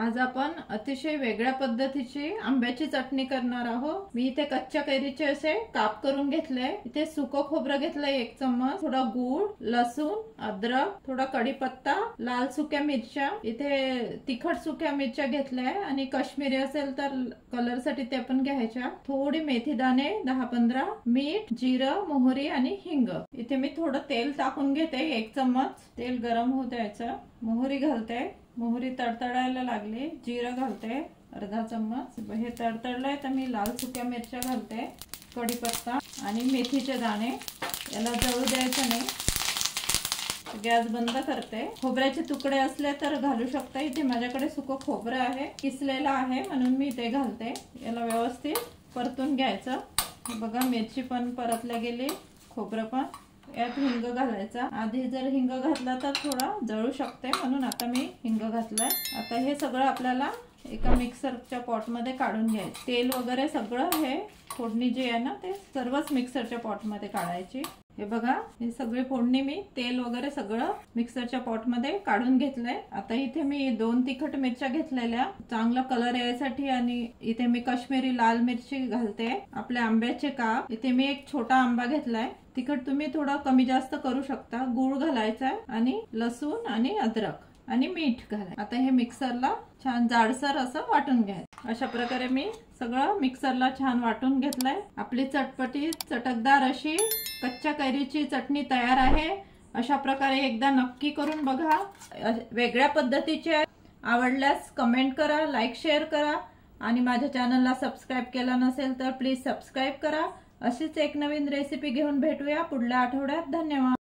आज आपण अतिशय वेगळ्या पद्धतीची आंब्याची चटणी करणार आहोत। मी इथे कच्च्या कैरीचे असे काप करून घेतले। इथे सुकं खोबरं घेतलंय 1 चम्मच, थोडा गूळ, लसूण, अद्रक, थोडा कढीपत्ता, लाल सुक्या मिरच्या, इथे तिखट सुक्या मिरच्या घेतल्या आणि काश्मीरी असेल तर कलर साठी ते पण घ्यायच्या, थोडी मेथी दाणे 10-15, मीठ, जिरं, मोहरी आणि हिंग। इथे मी थोडं तेल टाकून घेते, 1 चम्मच तेल गरम होऊ द्यायचं। मोहरी घालते, मोहरी तडतडायला लागली, जिरं घालते अर्धा चम्मच, हे तडतडलंय तर मी लाल सुक्या मिरच्या घालते, कढीपत्ता आणि मेथीचे दाणे। याला जळू द्यायचं नाही, गॅस बंद करते। खोबऱ्याचे तुकडे असले तर घालू शकता, इथे माझ्याकडे सुकं खोबरं आहे, किसलेलं आहे म्हणून मी ते घालते। याला व्यवस्थित परतून घ्यायचं। बघा मिरची पण परतल्या गेली, खोबरं पण। यात हिंग घालायचा, आधी जर हिंग घातला तर थोडा जळू शकते म्हणून आता मी हिंग घातलाय। आता हे सगळं आपल्याला एका मिक्सरच्या पॉट मध्ये काढून घ्यायचं। तेल वगैरे सगळं हे फोडणी जी आहे ना ते सर्वच मिक्सरच्या पॉट मध्ये काढायची। हे बघा हे सगळे फोडणी मी तेल वगैरे सगळं मिक्सरच्या पॉट मध्ये काढून घेतलंय। आता इथे मी 2 तिखट मिरच्या घेतलेल्या चांगला कलर यायसाठी, आणि इथे मी काश्मीरी लाल मिरची घालते। आपले आंब्याचे काप, इथे मी एक छोटा आंबा घेतलाय। तिखट तुम्ही थोडा कमी जास्त करू शकता। गूळ घालायचा आणि लसूण आणि अद्रक आणि मीठ घालायचं। आता हे मिक्सरला छान जाडसर असं वाटून घ्यायचं। अशा प्रकारे मी सगळं मिक्सरला छान वाटून घेतलंय। आपली चटपटी चटकदार अशी कच्च्या कैरीची चटणी तयार आहे। अशा प्रकारे एकदा नक्की करून बघा, वेगळ्या पद्धतीचे। आवडल्यास कमेंट करा, लाईक शेअर करा आणि माझ्या चॅनलला सबस्क्राइब केला नसेल तर प्लीज सबस्क्राइब करा। अशीच एक नवीन रेसिपी घेऊन भेटूया पुढल्या आठवड्यात। धन्यवाद।